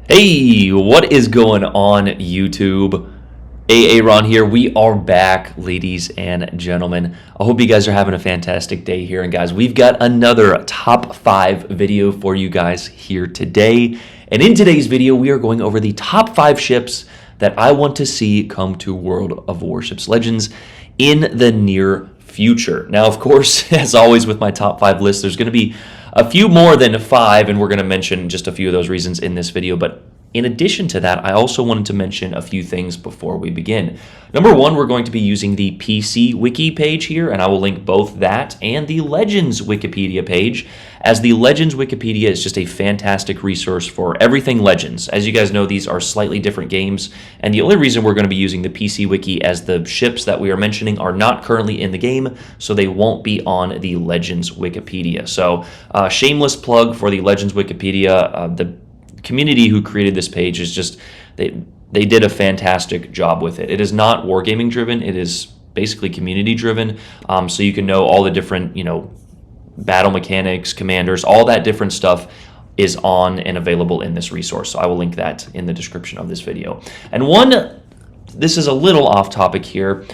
Hey, what is going on, YouTube? Aaron here. We are back, ladies and gentlemen. I hope you guys are having a fantastic day here. And guys, we've got another top 5 video for you guys here today. And in today's video, we are going over the top 5 ships that I want to see come to World of Warships Legends in the near future. Now, of course, as always with my top 5 list, there's going to be a few more than 5, and we're going to mention just a few of those reasons in this video. But in addition to that, I also wanted to mention a few things before we begin. Number one, we're going to be using the PC Wiki page here, and I will link both that and the Legends Wikipedia page, as the Legends Wikipedia is just a fantastic resource for everything Legends. As you guys know, these are slightly different games, and the only reason we're going to be using the PC Wiki as the ships that we are mentioning are not currently in the game, so they won't be on the Legends Wikipedia. So, shameless plug for the Legends Wikipedia. The community who created this page is just, they did a fantastic job with it. It is not wargaming driven, it is basically community driven, so you can know all the different, battle mechanics, commanders, all that different stuff is on and available in this resource. So I will link that in the description of this video. And this is a little off topic here,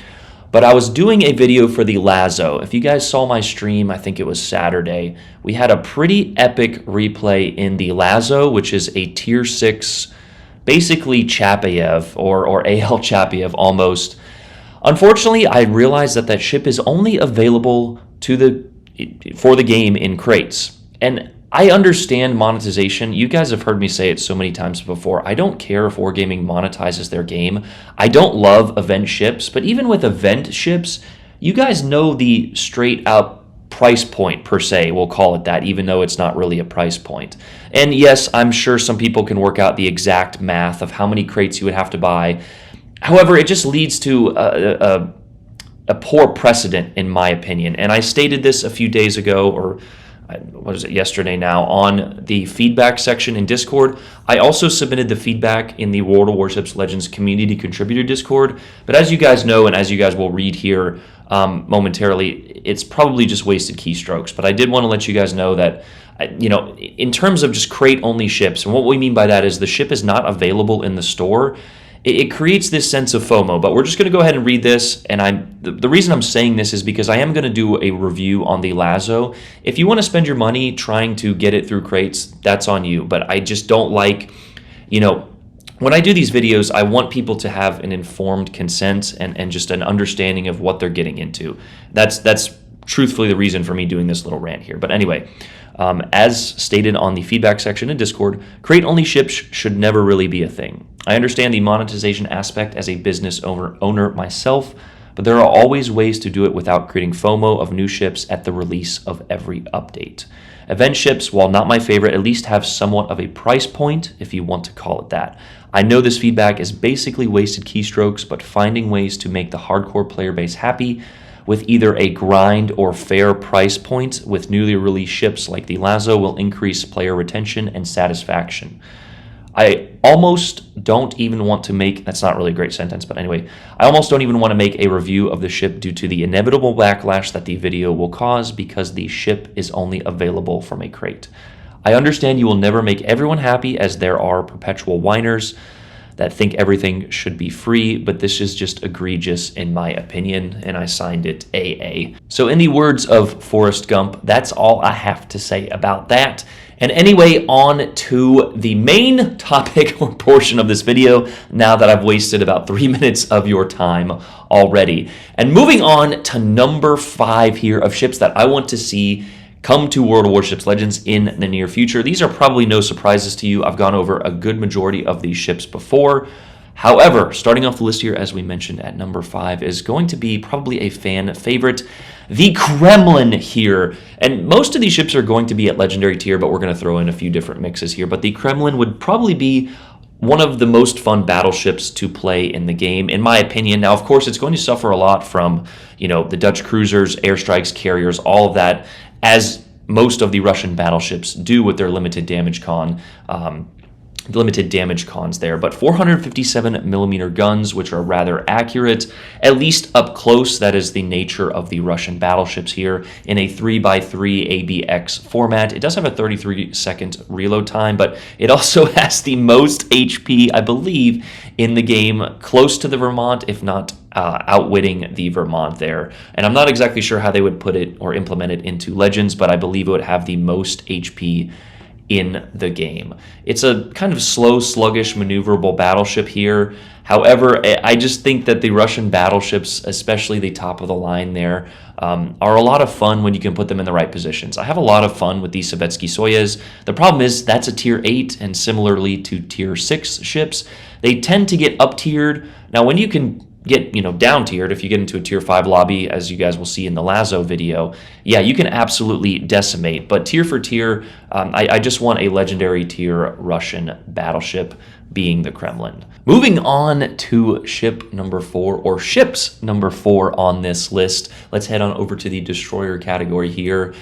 but I was doing a video for the Lazo. If you guys saw my stream, I think it was Saturday, we had a pretty epic replay in the Lazo, which is a tier 6, basically Chapayev or AL Chapayev almost. Unfortunately, I realized that ship is only available for the game in crates. And I understand monetization. You guys have heard me say it so many times before. I don't care if Wargaming monetizes their game. I don't love event ships, but even with event ships, you guys know the straight out price point per se, we'll call it that, even though it's not really a price point. And yes, I'm sure some people can work out the exact math of how many crates you would have to buy. However, it just leads to a poor precedent, in my opinion. And I stated this a few days ago, or what is it, yesterday now, on the feedback section in Discord. I also submitted the feedback in the World of Warships Legends community contributor Discord. But as you guys know, and as you guys will read here momentarily, it's probably just wasted keystrokes. But I did want to let you guys know that, in terms of just crate-only ships, and what we mean by that is the ship is not available in the store, it creates this sense of FOMO. But we're just going to go ahead and read this, and the reason I'm saying this is because I am going to do a review on the Lazo. If you want to spend your money trying to get it through crates, that's on you. But I just don't like, when I do these videos, I want people to have an informed consent and just an understanding of what they're getting into. That's truthfully the reason for me doing this little rant here. But anyway, as stated on the feedback section in Discord, crate-only ships should never really be a thing. I understand the monetization aspect as a business owner myself, but there are always ways to do it without creating FOMO of new ships at the release of every update. Event ships, while not my favorite, at least have somewhat of a price point, if you want to call it that. I know this feedback is basically wasted keystrokes, but finding ways to make the hardcore player base happy with either a grind or fair price point with newly released ships like the Lazo will increase player retention and satisfaction. I almost don't even want to make, that's not really a great sentence, but anyway, I almost don't even want to make a review of the ship due to the inevitable backlash that the video will cause because the ship is only available from a crate. I understand you will never make everyone happy, as there are perpetual whiners that think everything should be free, but this is just egregious in my opinion, and I signed it AA. So in the words of Forrest Gump, that's all I have to say about that. And anyway, on to the main topic or portion of this video, now that I've wasted about 3 minutes of your time already. And moving on to number 5 here of ships that I want to see come to World of Warships Legends in the near future. These are probably no surprises to you. I've gone over a good majority of these ships before. However, starting off the list here, as we mentioned at number 5, is going to be probably a fan favorite, the Kremlin here. And most of these ships are going to be at Legendary tier, but we're going to throw in a few different mixes here. But the Kremlin would probably be one of the most fun battleships to play in the game, in my opinion. Now, of course, it's going to suffer a lot from, the Dutch cruisers, airstrikes, carriers, all of that, as most of the Russian battleships do with their limited damage con. limited damage cons there, but 457 millimeter guns, which are rather accurate, at least up close. That is the nature of the Russian battleships here in a 3x3 ABX format. It does have a 33-second reload time, but it also has the most HP, I believe, in the game, close to the Vermont, if not outwitting the Vermont there. And I'm not exactly sure how they would put it or implement it into Legends, but I believe it would have the most HP in the game. It's a kind of slow, sluggish, maneuverable battleship here. However, I just think that the Russian battleships, especially the top of the line there, are a lot of fun when you can put them in the right positions. I have a lot of fun with these Sovetski Soyuz. The problem is that's a tier 8, and similarly to tier 6 ships, they tend to get up-tiered. Now, when you can get down tiered, if you get into a tier 5 lobby, as you guys will see in the Lazo video, yeah, you can absolutely decimate. But tier for tier, I just want a legendary tier Russian battleship, being the Kremlin. Moving on to ship number 4, or ships number 4 on this list, let's head on over to the destroyer category here.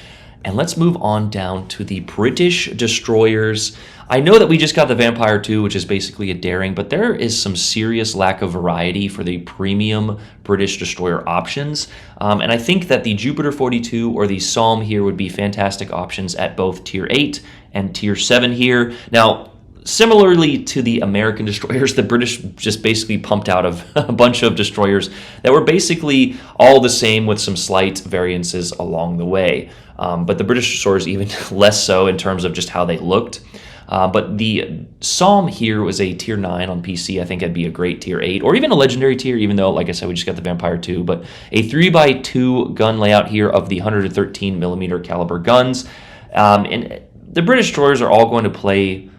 And let's move on down to the British destroyers. I know that we just got the Vampire 2, which is basically a daring, but there is some serious lack of variety for the premium British destroyer options. And I think that the Jupiter 42 or the Psalm here would be fantastic options at both tier 8 and tier 7 here. Now, similarly to the American destroyers, the British just basically pumped out a bunch of destroyers that were basically all the same with some slight variances along the way. But the British destroyers even less so in terms of just how they looked. But the Psalm here was a tier 9 on PC. I think it'd be a great tier 8 or even a legendary tier, even though, like I said, we just got the Vampire 2. But a 3x2 gun layout here of the 113 millimeter caliber guns. And the British destroyers are all going to play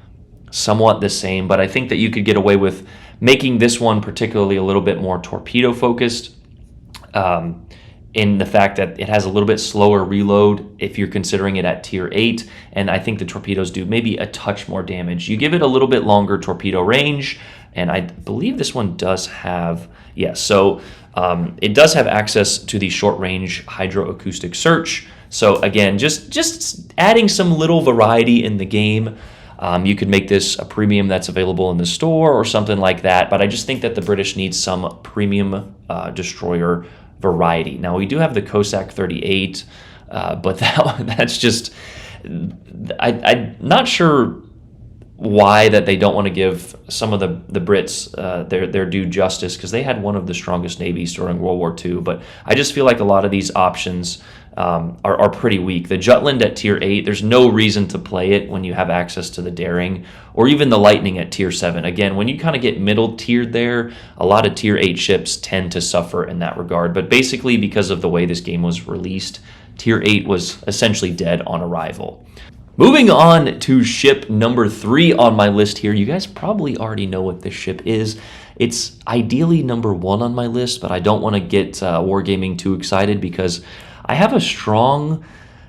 somewhat the same, but I think that you could get away with making this one particularly a little bit more torpedo focused. In the fact that it has a little bit slower reload if you're considering it at tier 8, and I think the torpedoes do maybe a touch more damage. You give it a little bit longer torpedo range, and I believe this one does have, so it does have access to the short-range hydroacoustic search. So again, just adding some little variety in the game. You could make this a premium that's available in the store or something like that, but I just think that the British need some premium destroyer variety. Now, we do have the Cossack 38, but that's just, I'm not sure why that they don't want to give some of the Brits their due justice, because they had one of the strongest navies during World War II, but I just feel like a lot of these options are pretty weak. The Jutland at tier 8, there's no reason to play it when you have access to the Daring, or even the Lightning at tier 7. Again, when you kind of get middle tiered there, a lot of tier 8 ships tend to suffer in that regard. But basically, because of the way this game was released, tier 8 was essentially dead on arrival. Moving on to ship number 3 on my list here. You guys probably already know what this ship is. It's ideally number 1 on my list, but I don't want to get Wargaming too excited, because I have a strong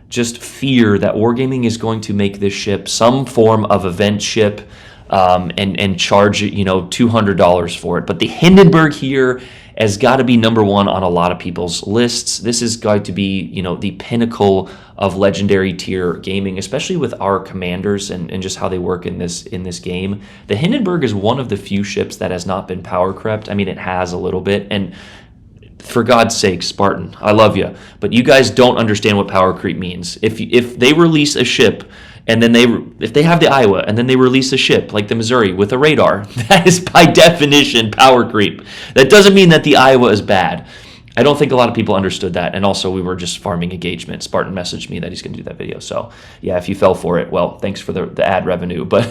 just fear that Wargaming is going to make this ship some form of event ship and charge $200 for it. But the Hindenburg here has got to be number 1 on a lot of people's lists. This is going to be the pinnacle of legendary tier gaming, especially with our commanders and just how they work in this game. The Hindenburg is one of the few ships that has not been power crept. I mean, it has a little bit, and for God's sake, Spartan, I love you, but you guys don't understand what power creep means. If they release a ship, and then if they have the Iowa, and then they release a ship like the Missouri with a radar, that is by definition power creep. That doesn't mean that the Iowa is bad. I don't think a lot of people understood that, and also we were just farming engagement. Spartan messaged me that he's going to do that video, so yeah, if you fell for it, well, thanks for the ad revenue. But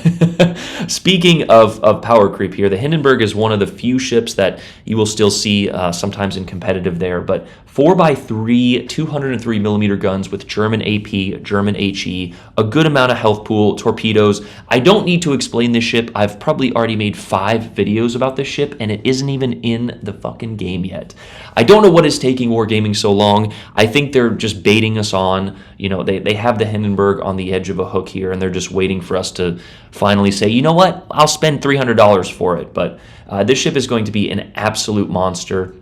speaking of power creep here, the Hindenburg is one of the few ships that you will still see sometimes in competitive there, but 4x3, 203 millimeter guns with German AP, German HE, a good amount of health pool, torpedoes. I don't need to explain this ship. I've probably already made 5 videos about this ship, and it isn't even in the fucking game yet. I don't know what is taking Wargaming so long. I think they're just baiting us on. They have the Hindenburg on the edge of a hook here, and they're just waiting for us to finally say, you know what, I'll spend $300 for it. But this ship is going to be an absolute monster.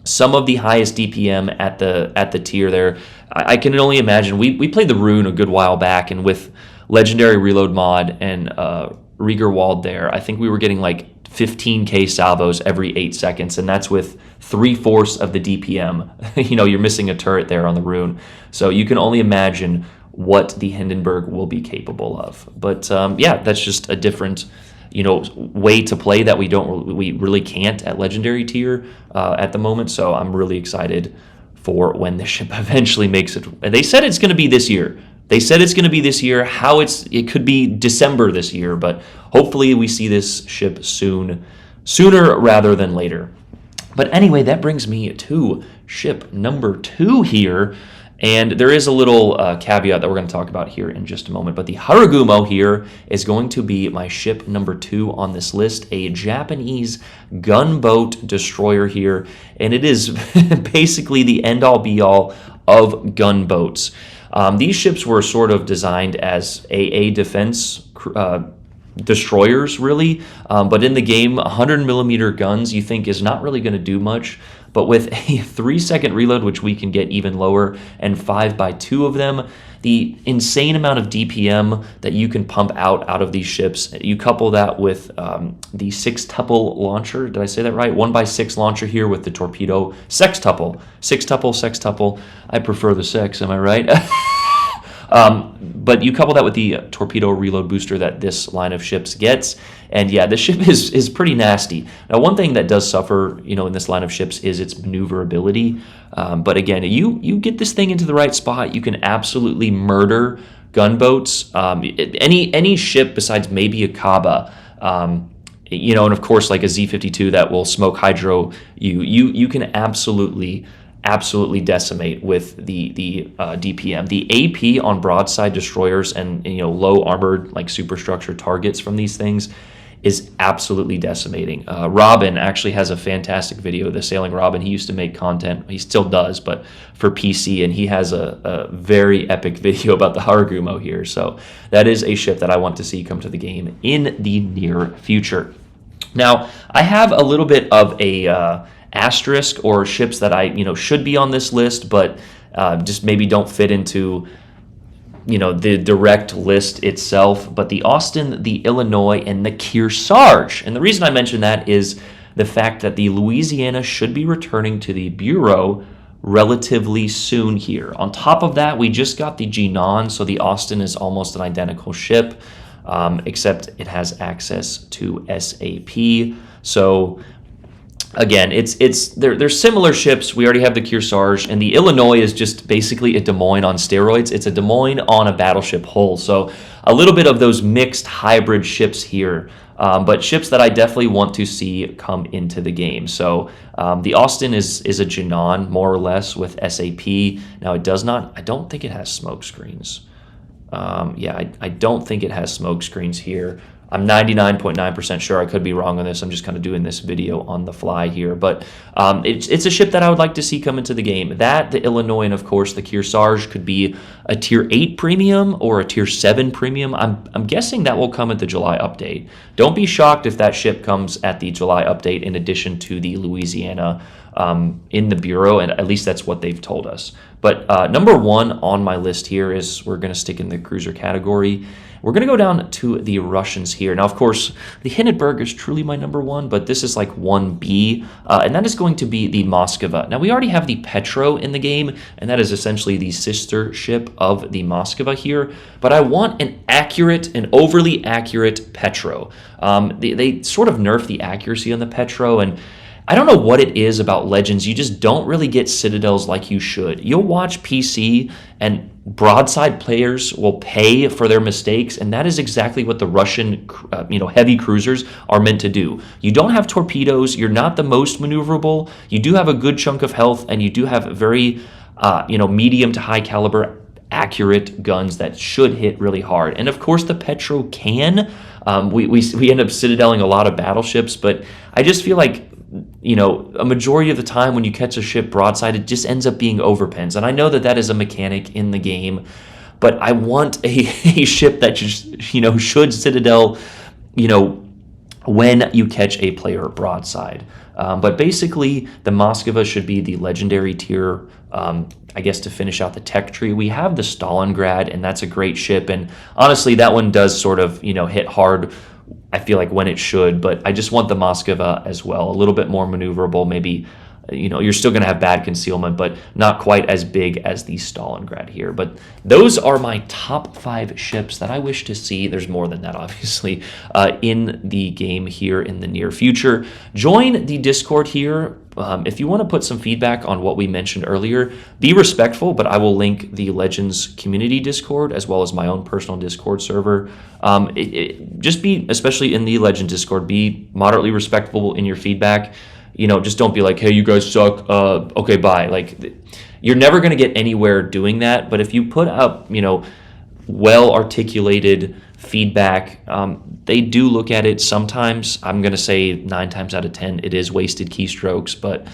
Some of the highest DPM at the tier there. I can only imagine. We played the Rune a good while back, and with Legendary Reload mod and Riegerwald there, I think we were getting like 15k salvos every 8 seconds, and that's with 3/4 of the DPM. You're missing a turret there on the rune, so you can only imagine what the Hindenburg will be capable of. But yeah, that's just a different way to play that we really can't at legendary tier at the moment. So I'm really excited for when the ship eventually makes it. They said it's going to be this year. How it could be December this year, but hopefully we see this ship sooner rather than later. But anyway, that brings me to ship number 2 here. And there is a little caveat that we're going to talk about here in just a moment. But the Haragumo here is going to be my ship number 2 on this list, a Japanese gunboat destroyer here. And it is basically the end-all be-all of gunboats. These ships were sort of designed as AA defense destroyers, really. But in the game, 100mm guns you think is not really going to do much. But with a 3-second reload, which we can get even lower, and 5x2 of them, the insane amount of DPM that you can pump out of these ships, you couple that with the sextuple launcher. Did I say that right? 1x6 launcher here with the torpedo. Sextuple. I prefer the sex, am I right? But you couple that with the torpedo reload booster that this line of ships gets, and yeah, the ship is pretty nasty. Now, one thing that does suffer, in this line of ships is its maneuverability. But again, you get this thing into the right spot, you can absolutely murder gunboats. Any ship besides maybe a Kaba. And of course, like a Z-52 that will smoke hydro, you can absolutely decimate with the DPM. The AP on broadside destroyers and low armored like superstructure targets from these things is absolutely decimating. Robin actually has a fantastic video, the Sailing Robin. He used to make content, he still does, but for PC, and he has a very epic video about the Haragumo here. So that is a ship that I want to see come to the game in the near future. Now, I have a little bit of a asterisk or ships that I should be on this list, but just maybe don't fit into the direct list itself. But the Austin, the Illinois, and the Kearsarge. And the reason I mention that is the fact that the Louisiana should be returning to the Bureau relatively soon here. On top of that, we just got the Jinan, so the Austin is almost an identical ship, except it has access to SAP. So again, they're similar ships. We already have the Kearsarge, and the Illinois is just basically a Des Moines on steroids. It's a Des Moines on a battleship hull. So a little bit of those mixed hybrid ships here, but ships that I definitely want to see come into the game. So the Austin is a Jinan, more or less, with SAP. Now, I don't think it has smoke screens. I don't think it has smoke screens here. I'm 99.9% sure. I could be wrong on this. I'm just kind of doing this video on the fly here. But it's a ship that I would like to see come into the game. That, the Illinois, and of course the Kearsarge could be a Tier 8 premium or a Tier 7 premium. I'm guessing that will come at the July update. Don't be shocked if that ship comes at the July update in addition to the Louisiana in the Bureau, and at least that's what they've told us. But number 1 on my list here is, we're going to stick in the cruiser category. We're going to go down to the Russians here. Now, of course, the Hindenburg is truly my number 1, but this is like 1B, and that is going to be the Moskva. Now, we already have the Petro in the game, and that is essentially the sister ship of the Moskva here, but I want an overly accurate Petro. They sort of nerfed the accuracy on the Petro, and I don't know what it is about Legends. You just don't really get citadels like you should. You'll watch PC, and broadside players will pay for their mistakes, and that is exactly what the Russian heavy cruisers are meant to do. You don't have torpedoes. You're not the most maneuverable. You do have a good chunk of health, and you do have very medium to high caliber accurate guns that should hit really hard. And of course, the Petro can. We end up citadeling a lot of battleships, but I just feel like a majority of the time when you catch a ship broadside, it just ends up being overpins. And I know that is a mechanic in the game, but I want a ship that just, should citadel, when you catch a player broadside. But basically, the Moskva should be the legendary tier, I guess, to finish out the tech tree. We have the Stalingrad, and that's a great ship. And honestly, that one does sort of, hit hard I feel like when it should, but I just want the Moskva as well, a little bit more maneuverable, maybe. You're still going to have bad concealment, but not quite as big as the Stalingrad here. But those are my top 5 ships that I wish to see. There's more than that, obviously, in the game here in the near future. Join the Discord here. If you want to put some feedback on what we mentioned earlier, be respectful, but I will link the Legends community Discord as well as my own personal Discord server. Just be, especially in the Legends Discord, be moderately respectful in your feedback. Just don't be like, hey, you guys suck. Okay, bye. Like, you're never going to get anywhere doing that. But if you put up, well-articulated feedback, they do look at it sometimes. I'm going to say 9 times out of 10, it is wasted keystrokes, but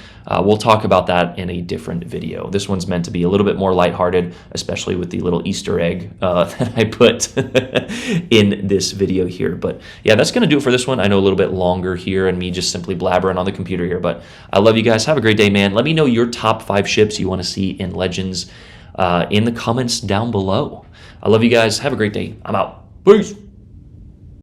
we'll talk about that in a different video. This one's meant to be a little bit more lighthearted, especially with the little Easter egg that I put in this video here. But yeah, that's going to do it for this one. I know a little bit longer here and me just simply blabbering on the computer here, but I love you guys. Have a great day, man. Let me know your top 5 ships you want to see in Legends in the comments down below. I love you guys. Have a great day. I'm out. Peace.